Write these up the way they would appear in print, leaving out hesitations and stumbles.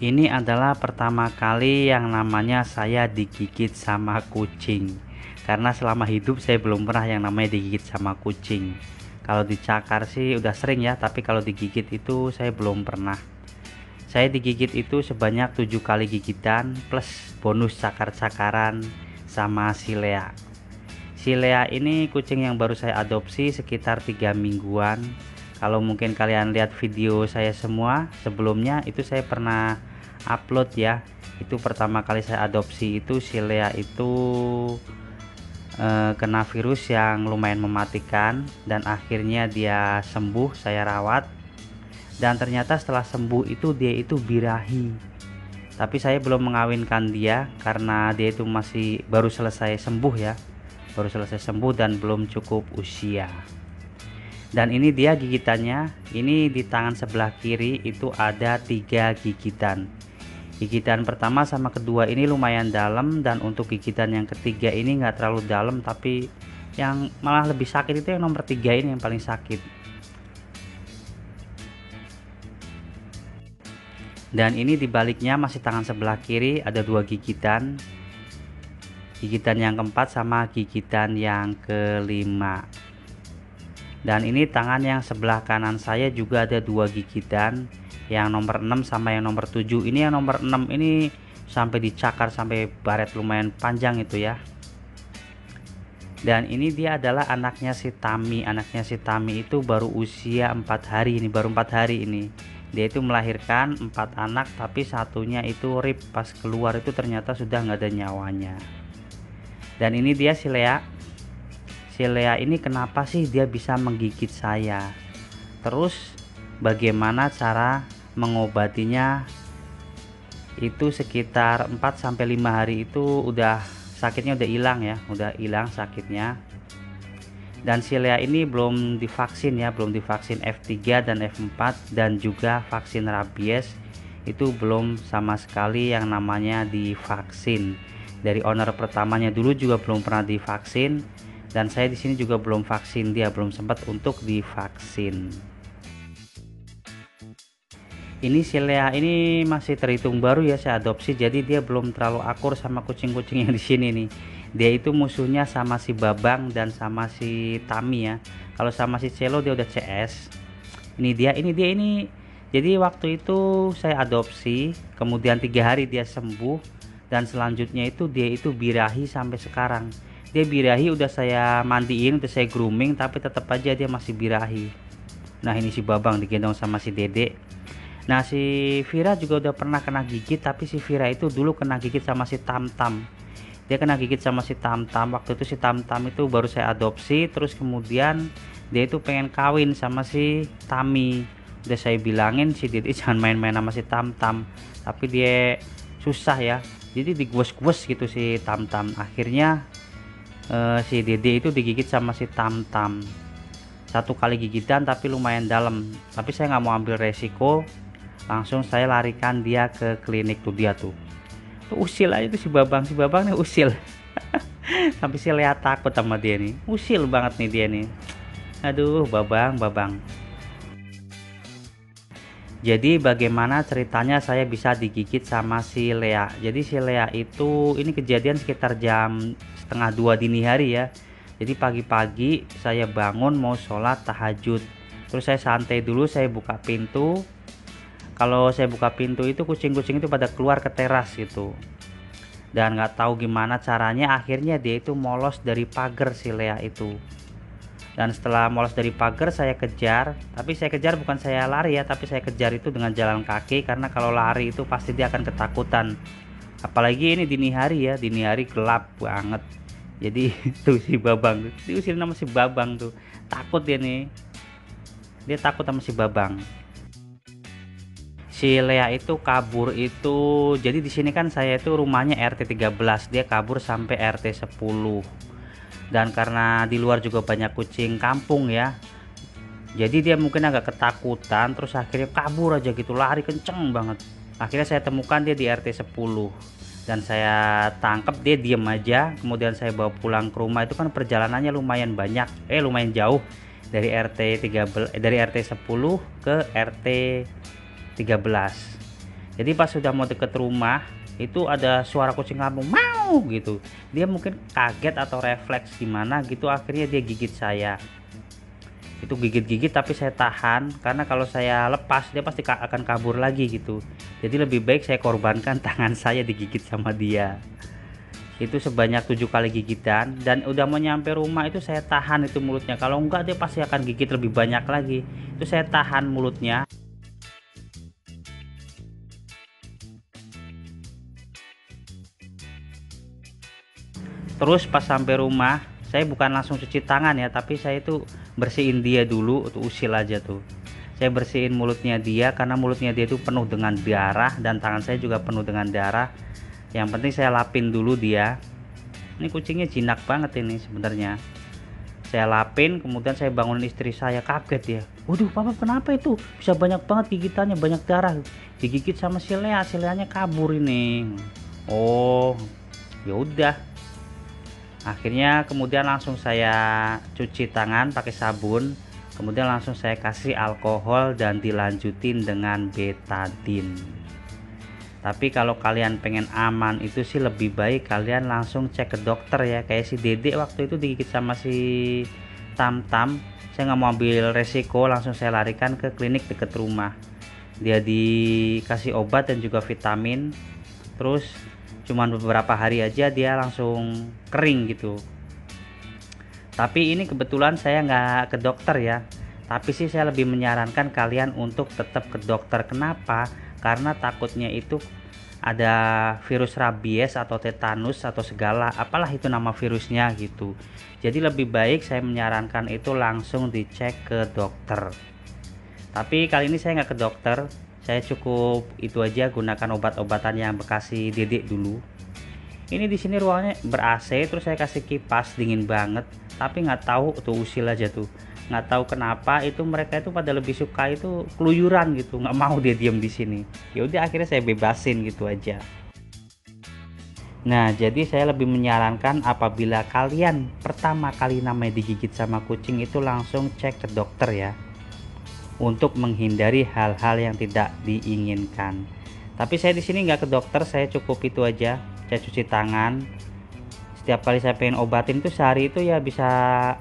Ini adalah pertama kali yang namanya saya digigit sama kucing. Karena selama hidup saya belum pernah yang namanya digigit sama kucing. Kalau dicakar sih udah sering ya, tapi kalau digigit itu saya belum pernah. Saya digigit itu sebanyak 7 kali gigitan plus bonus cakar-cakaran sama si Lea. Si Lea ini kucing yang baru saya adopsi sekitar 3 mingguan. Kalau mungkin kalian lihat video saya semua sebelumnya, itu saya pernah upload ya. Itu pertama kali saya adopsi itu si Lea itu kena virus yang lumayan mematikan, dan akhirnya dia sembuh, saya rawat. Dan ternyata setelah sembuh itu dia itu birahi. Tapi saya belum mengawinkan dia karena dia itu masih baru selesai sembuh ya. Baru selesai sembuh dan belum cukup usia. Dan ini dia gigitannya. Ini di tangan sebelah kiri itu ada 3 gigitan. Gigitan pertama sama kedua ini lumayan dalam, dan untuk gigitan yang ketiga ini nggak terlalu dalam, tapi yang malah lebih sakit itu yang nomor 3 ini yang paling sakit. Dan ini dibaliknya masih tangan sebelah kiri ada 2 gigitan. Gigitan yang keempat sama gigitan yang kelima. Dan ini tangan yang sebelah kanan saya juga ada 2 gigitan, yang nomor 6 sama yang nomor 7. Ini yang nomor 6 ini sampai dicakar sampai baret lumayan panjang itu ya. Dan ini dia adalah anaknya si Tami. Anaknya si Tami itu baru usia 4 hari ini, baru 4 hari ini. Dia itu melahirkan 4 anak, tapi satunya itu rib, pas keluar itu ternyata sudah nggak ada nyawanya. Dan ini dia si Lea. Si Lea ini kenapa sih dia bisa menggigit saya? Terus bagaimana cara mengobatinya? Itu sekitar 4-5 hari itu udah sakitnya udah hilang ya, udah hilang sakitnya. Dan si Lea ini belum divaksin ya, belum divaksin F3 dan F4, dan juga vaksin rabies itu belum sama sekali yang namanya divaksin. Dari owner pertamanya dulu juga belum pernah divaksin, dan saya di sini juga belum vaksin dia, belum sempat untuk divaksin. Ini si Lea ini masih terhitung baru ya, saya adopsi, jadi dia belum terlalu akur sama kucing-kucing yang di sini nih. Dia itu musuhnya sama si Babang dan sama si Tami ya. Kalau sama si Celo dia udah CS. Ini dia. Jadi waktu itu saya adopsi, kemudian 3 hari dia sembuh, dan selanjutnya itu dia itu birahi sampai sekarang. Dia birahi udah saya mandiin, udah saya grooming, tapi tetap aja dia masih birahi. Nah ini si Babang digendong sama si Dede. Nah si Vira juga udah pernah kena gigit, tapi si Vira itu dulu kena gigit sama si Tamtam. Dia kena gigit sama si Tamtam. Waktu itu si Tamtam itu baru saya adopsi, terus kemudian dia itu pengen kawin sama si Tami. Udah saya bilangin si Dede jangan main-main sama si Tamtam, tapi dia susah ya. Jadi digwes-gwes gitu si Tamtam. Akhirnya si Dede itu digigit sama si Tamtam 1 kali gigitan, tapi lumayan dalam. Tapi saya nggak mau ambil resiko, langsung saya larikan dia ke klinik. Tuh dia tuh usil aja tuh si Babang nih usil. Sampai si Lea takut sama dia nih, usil banget nih dia nih. Aduh Babang. Jadi bagaimana ceritanya saya bisa digigit sama si Lea? Jadi si Lea itu ini kejadian sekitar jam setengah 2 dini hari ya. Jadi pagi-pagi saya bangun mau sholat tahajud, terus saya santai dulu, saya buka pintu. Kalau saya buka pintu itu kucing-kucing itu pada keluar ke teras gitu, dan nggak tahu gimana caranya akhirnya dia itu molos dari pagar si Lea itu. Dan setelah molos dari pagar saya kejar, tapi saya kejar bukan saya lari ya, tapi saya kejar itu dengan jalan kaki, karena kalau lari itu pasti dia akan ketakutan. Apalagi ini dini hari ya, dini hari gelap banget. Jadi tuh si Babang diusir sama si Babang tuh, takut dia nih, dia takut sama si Babang. Si Lea itu kabur itu, jadi di sini kan saya itu rumahnya RT 13, dia kabur sampai RT 10. Dan karena di luar juga banyak kucing kampung ya, jadi dia mungkin agak ketakutan, terus akhirnya kabur aja gitu, lari kenceng banget. Akhirnya saya temukan dia di RT 10, dan saya tangkap. Dia diem aja, kemudian saya bawa pulang ke rumah. Itu kan perjalanannya lumayan banyak, lumayan jauh dari RT 10 ke RT 13. Jadi pas sudah mau deket rumah itu ada suara kucing kampung mau gitu, dia mungkin kaget atau refleks gimana gitu, akhirnya dia gigit saya. Itu gigit-gigit tapi saya tahan, karena kalau saya lepas dia pasti akan kabur lagi gitu. Jadi lebih baik saya korbankan tangan saya digigit sama dia. Itu sebanyak 7 kali gigitan, dan udah mau nyampe rumah itu saya tahan itu mulutnya, kalau enggak dia pasti akan gigit lebih banyak lagi. Itu saya tahan mulutnya. Terus pas sampai rumah saya bukan langsung cuci tangan ya, tapi saya itu bersihin dia dulu, tuh usil aja tuh. Saya bersihin mulutnya dia karena mulutnya dia itu penuh dengan darah dan tangan saya juga penuh dengan darah. Yang penting saya lapin dulu dia. Ini kucingnya jinak banget ini sebenarnya. Saya lapin, kemudian saya bangunin istri saya, kaget ya. Waduh, papa kenapa itu? Bisa banyak banget gigitannya, banyak darah. Digigit sama si Lea, si Leanya kabur ini. Oh, ya udah. Akhirnya kemudian langsung saya cuci tangan pakai sabun, kemudian langsung saya kasih alkohol dan dilanjutin dengan betadine. Tapi kalau kalian pengen aman itu sih lebih baik kalian langsung cek ke dokter ya, kayak si Dede waktu itu digigit sama si Tam-Tam. Saya nggak mau ambil resiko, langsung saya larikan ke klinik deket rumah. Dia dikasih obat dan juga vitamin, terus cuman beberapa hari aja dia langsung kering gitu. Tapi ini kebetulan saya nggak ke dokter ya, tapi sih saya lebih menyarankan kalian untuk tetap ke dokter. Kenapa? Karena takutnya itu ada virus rabies atau tetanus atau segala apalah itu nama virusnya gitu. Jadi lebih baik saya menyarankan itu langsung dicek ke dokter. Tapi kali ini saya nggak ke dokter, saya cukup itu aja, gunakan obat-obatan yang bekas si Dedek dulu. Ini di sini ruangnya ber AC, terus saya kasih kipas dingin banget, tapi nggak tahu tuh usil aja tuh, nggak tahu kenapa itu mereka itu pada lebih suka itu keluyuran gitu, nggak mau dia diem di sini. Ya udah akhirnya saya bebasin gitu aja. Nah, jadi saya lebih menyarankan apabila kalian pertama kali namanya digigit sama kucing itu langsung cek ke dokter ya, untuk menghindari hal-hal yang tidak diinginkan. Tapi saya di sini nggak ke dokter, saya cukup itu aja. Saya cuci tangan. Setiap kali saya pengen obatin itu sehari itu ya bisa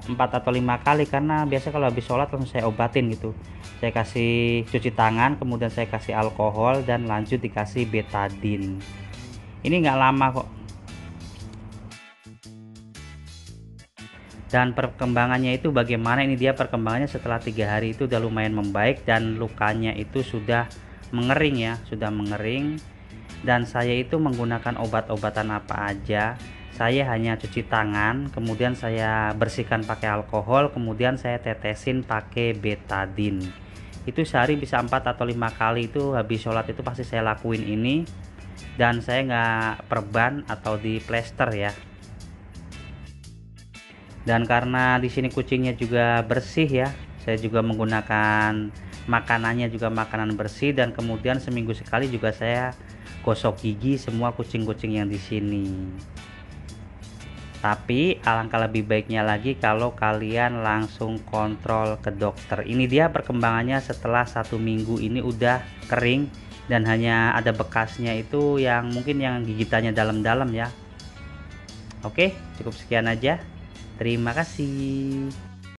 4 atau 5 kali, karena biasa kalau habis sholat langsung saya obatin gitu. Saya kasih cuci tangan, kemudian saya kasih alkohol dan lanjut dikasih betadine. Ini nggak lama kok. Dan perkembangannya itu bagaimana, ini dia perkembangannya setelah 3 hari itu udah lumayan membaik dan lukanya itu sudah mengering ya, sudah mengering. Dan saya itu menggunakan obat-obatan apa aja, saya hanya cuci tangan, kemudian saya bersihkan pakai alkohol, kemudian saya tetesin pakai betadine. Itu sehari bisa 4 atau 5 kali, itu habis sholat itu pasti saya lakuin ini. Dan saya nggak perban atau di plester ya. Dan karena di sini kucingnya juga bersih ya, saya juga menggunakan makanannya juga makanan bersih, dan kemudian seminggu sekali juga saya gosok gigi semua kucing-kucing yang di sini. Tapi alangkah lebih baiknya lagi kalau kalian langsung kontrol ke dokter. Ini dia perkembangannya setelah 1 minggu ini udah kering dan hanya ada bekasnya itu yang mungkin yang gigitannya dalam-dalam ya. Oke, cukup sekian aja. Terima kasih.